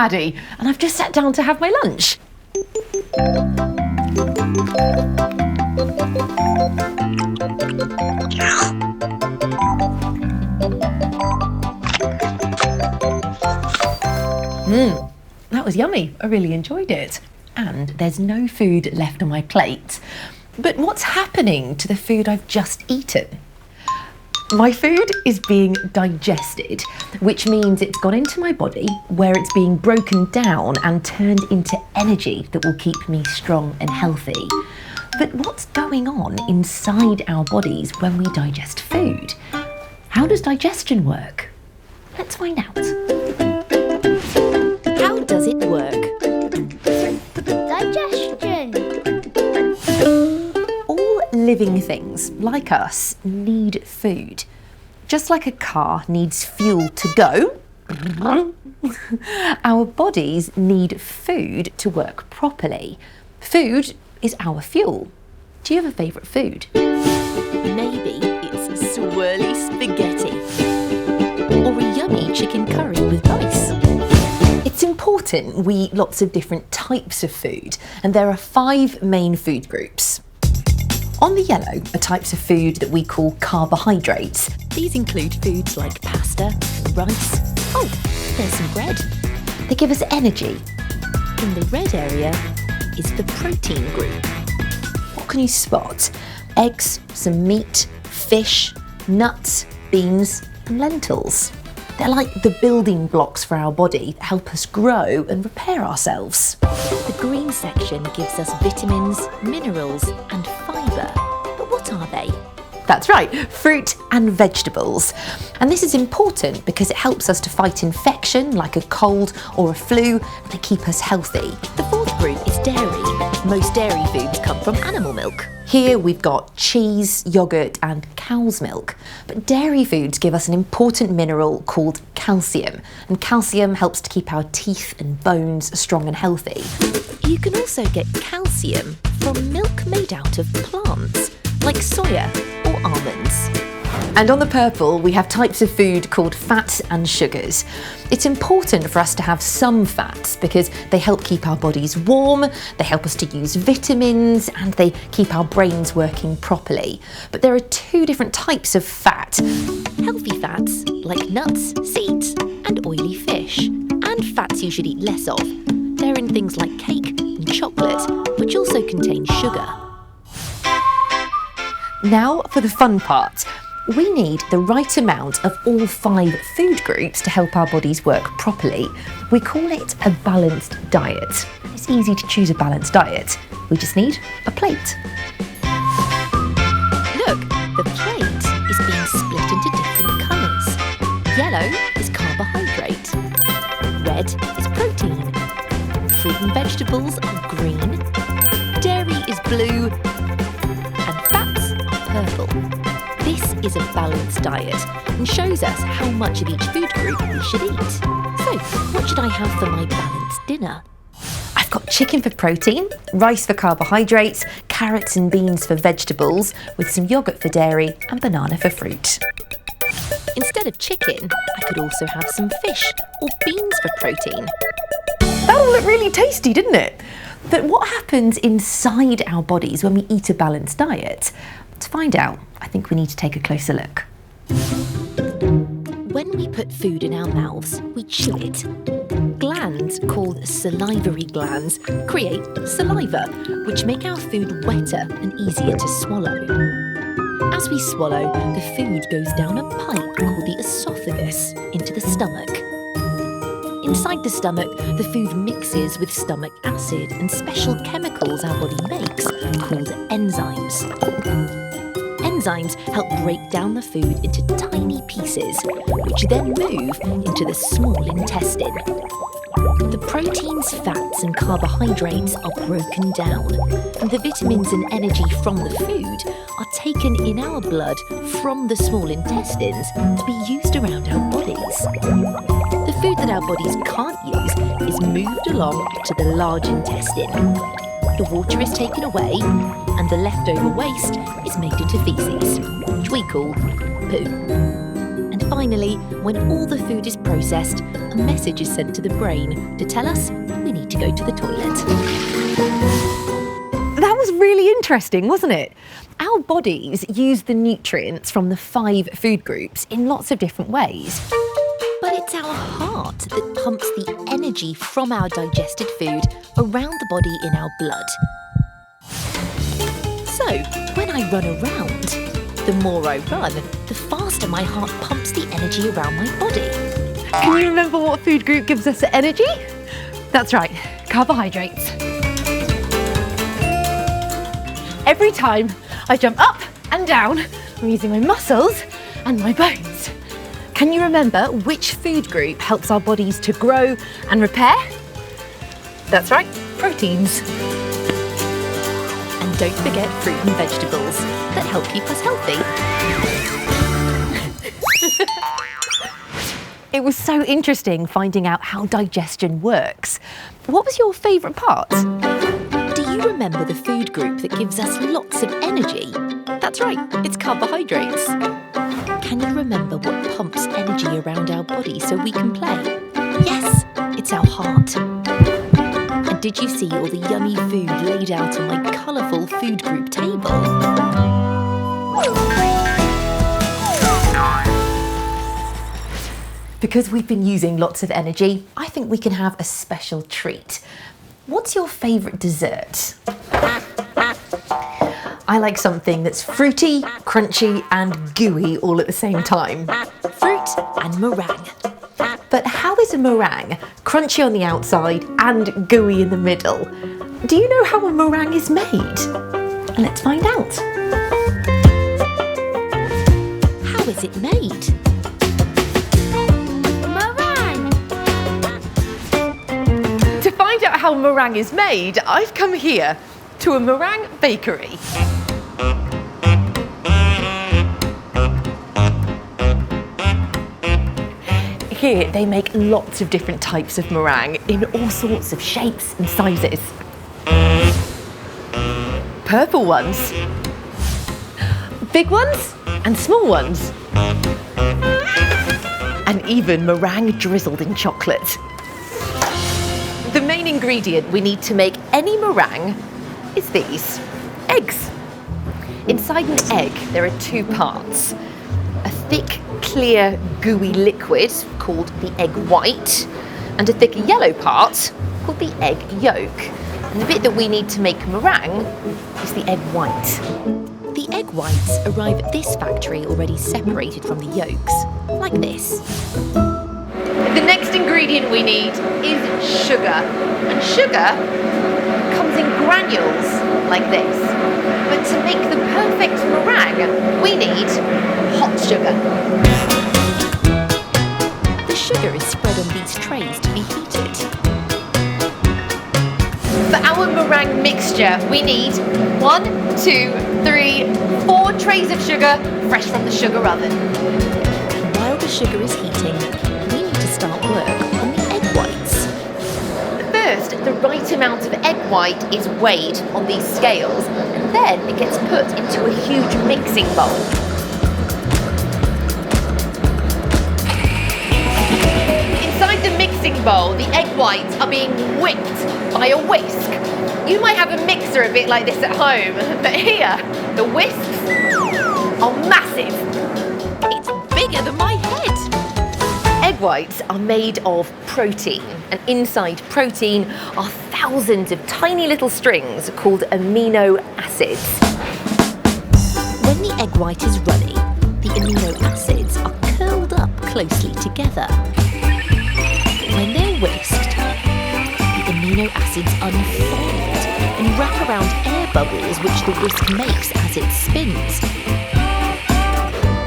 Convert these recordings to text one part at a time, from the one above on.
Maddie, and I've just sat down to have my lunch. That was yummy. I really enjoyed it. And there's no food left on my plate. But what's happening to the food I've just eaten? My food is being digested, which means it's gone into my body where it's being broken down and turned into energy that will keep me strong and healthy. But what's going on inside our bodies when we digest food? How does digestion work? Let's find out. How does it work? Digestion. All living things, like us, need food. Just like a car needs fuel to go, our bodies need food to work properly. Food is our fuel. Do you have a favourite food? Maybe it's swirly spaghetti or a yummy chicken curry with rice. It's important we eat lots of different types of food, and there are 5 main food groups. On the yellow are types of food that we call carbohydrates. These include foods like pasta, rice. Oh, there's some bread. They give us energy. In the red area is the protein group. What can you spot? Eggs, some meat, fish, nuts, beans and lentils. They're like the building blocks for our body that help us grow and repair ourselves. The green section gives us vitamins, minerals and fibre. But what are they? That's right, fruit and vegetables. And this is important because it helps us to fight infection like a cold or a flu, and to keep us healthy. The fourth group is dairy. Most dairy foods come from animal milk. Here we've got cheese, yoghurt and cow's milk. But dairy foods give us an important mineral called calcium. And calcium helps to keep our teeth and bones strong and healthy. You can also get calcium from milk made out of plants, like soya or almonds. And on the purple, we have types of food called fats and sugars. It's important for us to have some fats because they help keep our bodies warm, they help us to use vitamins, and they keep our brains working properly. But there are 2 different types of fat. Healthy fats, like nuts, seeds, and oily fish. And fats you should eat less of. They're in things like cake and chocolate, which also contain sugar. Now for the fun part. We need the right amount of all 5 food groups to help our bodies work properly. We call it a balanced diet. It's easy to choose a balanced diet. We just need a plate. Look, the plate is being split into different colours. Yellow is carbohydrate. Red is protein. Fruit and vegetables are green. Dairy is blue. And fats are purple. This is a balanced diet and shows us how much of each food group we should eat. So, what should I have for my balanced dinner? I've got chicken for protein, rice for carbohydrates, carrots and beans for vegetables, with some yoghurt for dairy and banana for fruit. Instead of chicken, I could also have some fish or beans for protein. That all looked really tasty, didn't it? But what happens inside our bodies when we eat a balanced diet? To find out, I think we need to take a closer look. When we put food in our mouths, we chew it. Glands, called salivary glands, create saliva, which make our food wetter and easier to swallow. As we swallow, the food goes down a pipe called the esophagus into the stomach. Inside the stomach, the food mixes with stomach acid and special chemicals our body makes, called enzymes. Enzymes help break down the food into tiny pieces, which then move into the small intestine. The proteins, fats and carbohydrates are broken down, and the vitamins and energy from the food are taken in our blood from the small intestines to be used around our bodies. The food that our bodies can't use is moved along to the large intestine. The water is taken away, and the leftover waste is made into feces, which we call poo. And finally, when all the food is processed, a message is sent to the brain to tell us we need to go to the toilet. That was really interesting, wasn't it? Our bodies use the nutrients from the 5 food groups in lots of different ways. But it's our heart that pumps the energy from our digested food around the body in our blood. So, when I run around, the more I run, the faster my heart pumps the energy around my body. Can you remember what food group gives us the energy? That's right, carbohydrates. Every time I jump up and down, I'm using my muscles and my bones. Can you remember which food group helps our bodies to grow and repair? That's right, proteins. And don't forget fruit and vegetables that help keep us healthy. It was so interesting finding out how digestion works. What was your favourite part? Do you remember the food group that gives us lots of energy? That's right, it's carbohydrates. Can you remember what pumps energy around our body so we can play? Yes, it's our heart. And did you see all the yummy food laid out on my colourful food group table? Because we've been using lots of energy, I think we can have a special treat. What's your favourite dessert? I like something that's fruity, crunchy and gooey all at the same time. Fruit and meringue. But how is a meringue crunchy on the outside and gooey in the middle? Do you know how a meringue is made? Let's find out. How is it made? To find out how meringue is made, I've come here to a meringue bakery. Here they make lots of different types of meringue in all sorts of shapes and sizes. Purple ones, big ones and small ones, and even meringue drizzled in chocolate. The main ingredient we need to make any meringue is these, eggs. Inside an egg there are 2 parts. A thick, clear, gooey liquid called the egg white, and a thicker yellow part called the egg yolk. And the bit that we need to make meringue is the egg white. The egg whites arrive at this factory already separated from the yolks, like this. The next ingredient we need is sugar. And sugar comes in granules like this. But to make the perfect meringue, we need hot sugar. The sugar is spread on these trays to be heated. For our meringue mixture, we need 1, 2, 3, 4 trays of sugar fresh from the sugar oven. While the sugar is heating, we need to start work on the egg whites. First, the right amount of egg white is weighed on these scales, and then it gets put into a huge mixing bowl. Inside the mixing bowl, the egg whites are being whipped by a whisk. You might have a mixer a bit like this at home, but here, the whisks are massive. It's bigger than my head. Egg whites are made of protein, and inside protein are thousands of tiny little strings called amino acids. When the egg white is runny, the amino acids are curled up closely together. When they're whisked, the amino acids unfold and wrap around air bubbles which the whisk makes as it spins,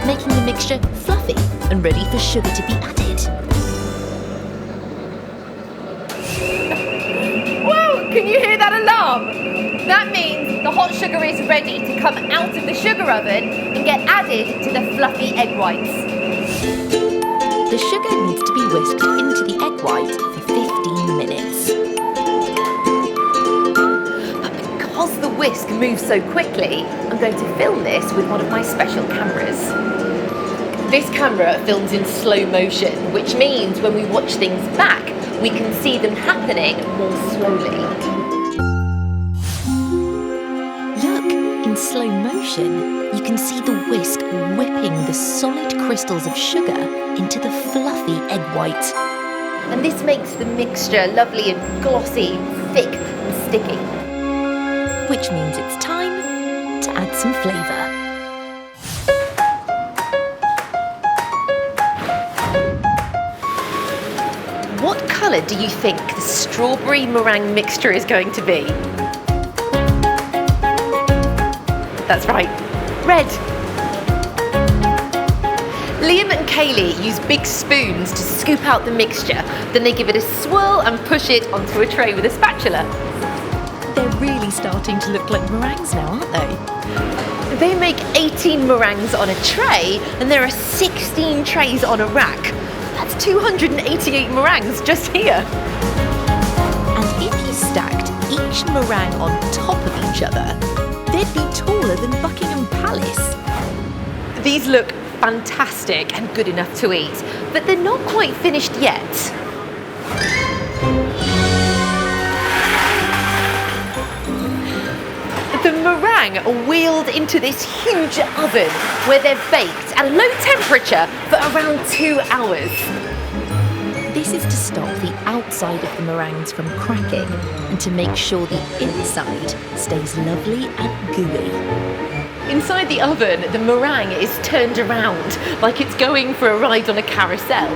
making the mixture fluffy and ready for sugar to be added. Whoa, can you hear that alarm? That means the hot sugar is ready to come out of the sugar oven and get added to the fluffy egg whites. The sugar needs to be whisked into the egg white for 15 minutes. But because the whisk moves so quickly, I'm going to film this with one of my special cameras. This camera films in slow motion, which means when we watch things back, we can see them happening more slowly. Look, in slow motion, you can see the whisk whipping the solid crystals of sugar into the fluffy egg white. And this makes the mixture lovely and glossy, thick and sticky. Which means it's time to add some flavour. What colour do you think the strawberry meringue mixture is going to be? That's right, red. Liam and Kaylee use big spoons to scoop out the mixture. Then they give it a swirl and push it onto a tray with a spatula. They're really starting to look like meringues now, aren't they? They make 18 meringues on a tray, and there are 16 trays on a rack. That's 288 meringues just here. And if you stacked each meringue on top of each other, they'd be taller than Buckingham Palace. These look fantastic and good enough to eat, but they're not quite finished yet. The meringue are wheeled into this huge oven where they're baked at a low temperature for around 2 hours. This is to stop the outside of the meringues from cracking and to make sure the inside stays lovely and gooey. Inside the oven, the meringue is turned around like it's going for a ride on a carousel.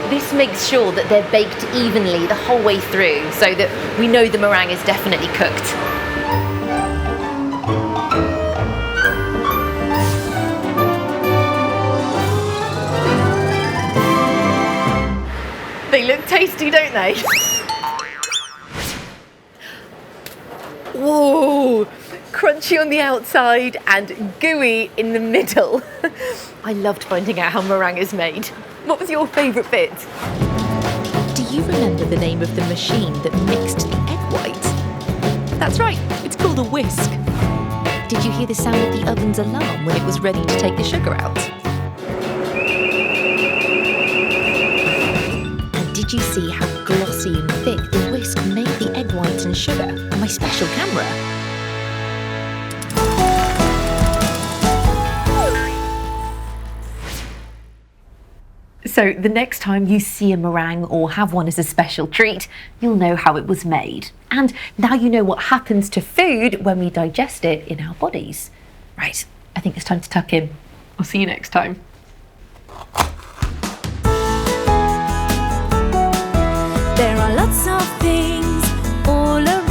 This makes sure that they're baked evenly the whole way through so that we know the meringue is definitely cooked. They look tasty, don't they? Whoa! Crunchy on the outside and gooey in the middle. I loved finding out how meringue is made. What was your favourite bit? Do you remember the name of the machine that mixed the egg white? That's right, it's called a whisk. Did you hear the sound of the oven's alarm when it was ready to take the sugar out? And did you see how glossy and thick the whisk made the egg whites and sugar on my special camera? So the next time you see a meringue or have one as a special treat, you'll know how it was made. And now you know what happens to food when we digest it in our bodies. Right, I think it's time to tuck in. I'll see you next time. There are lots of things all around.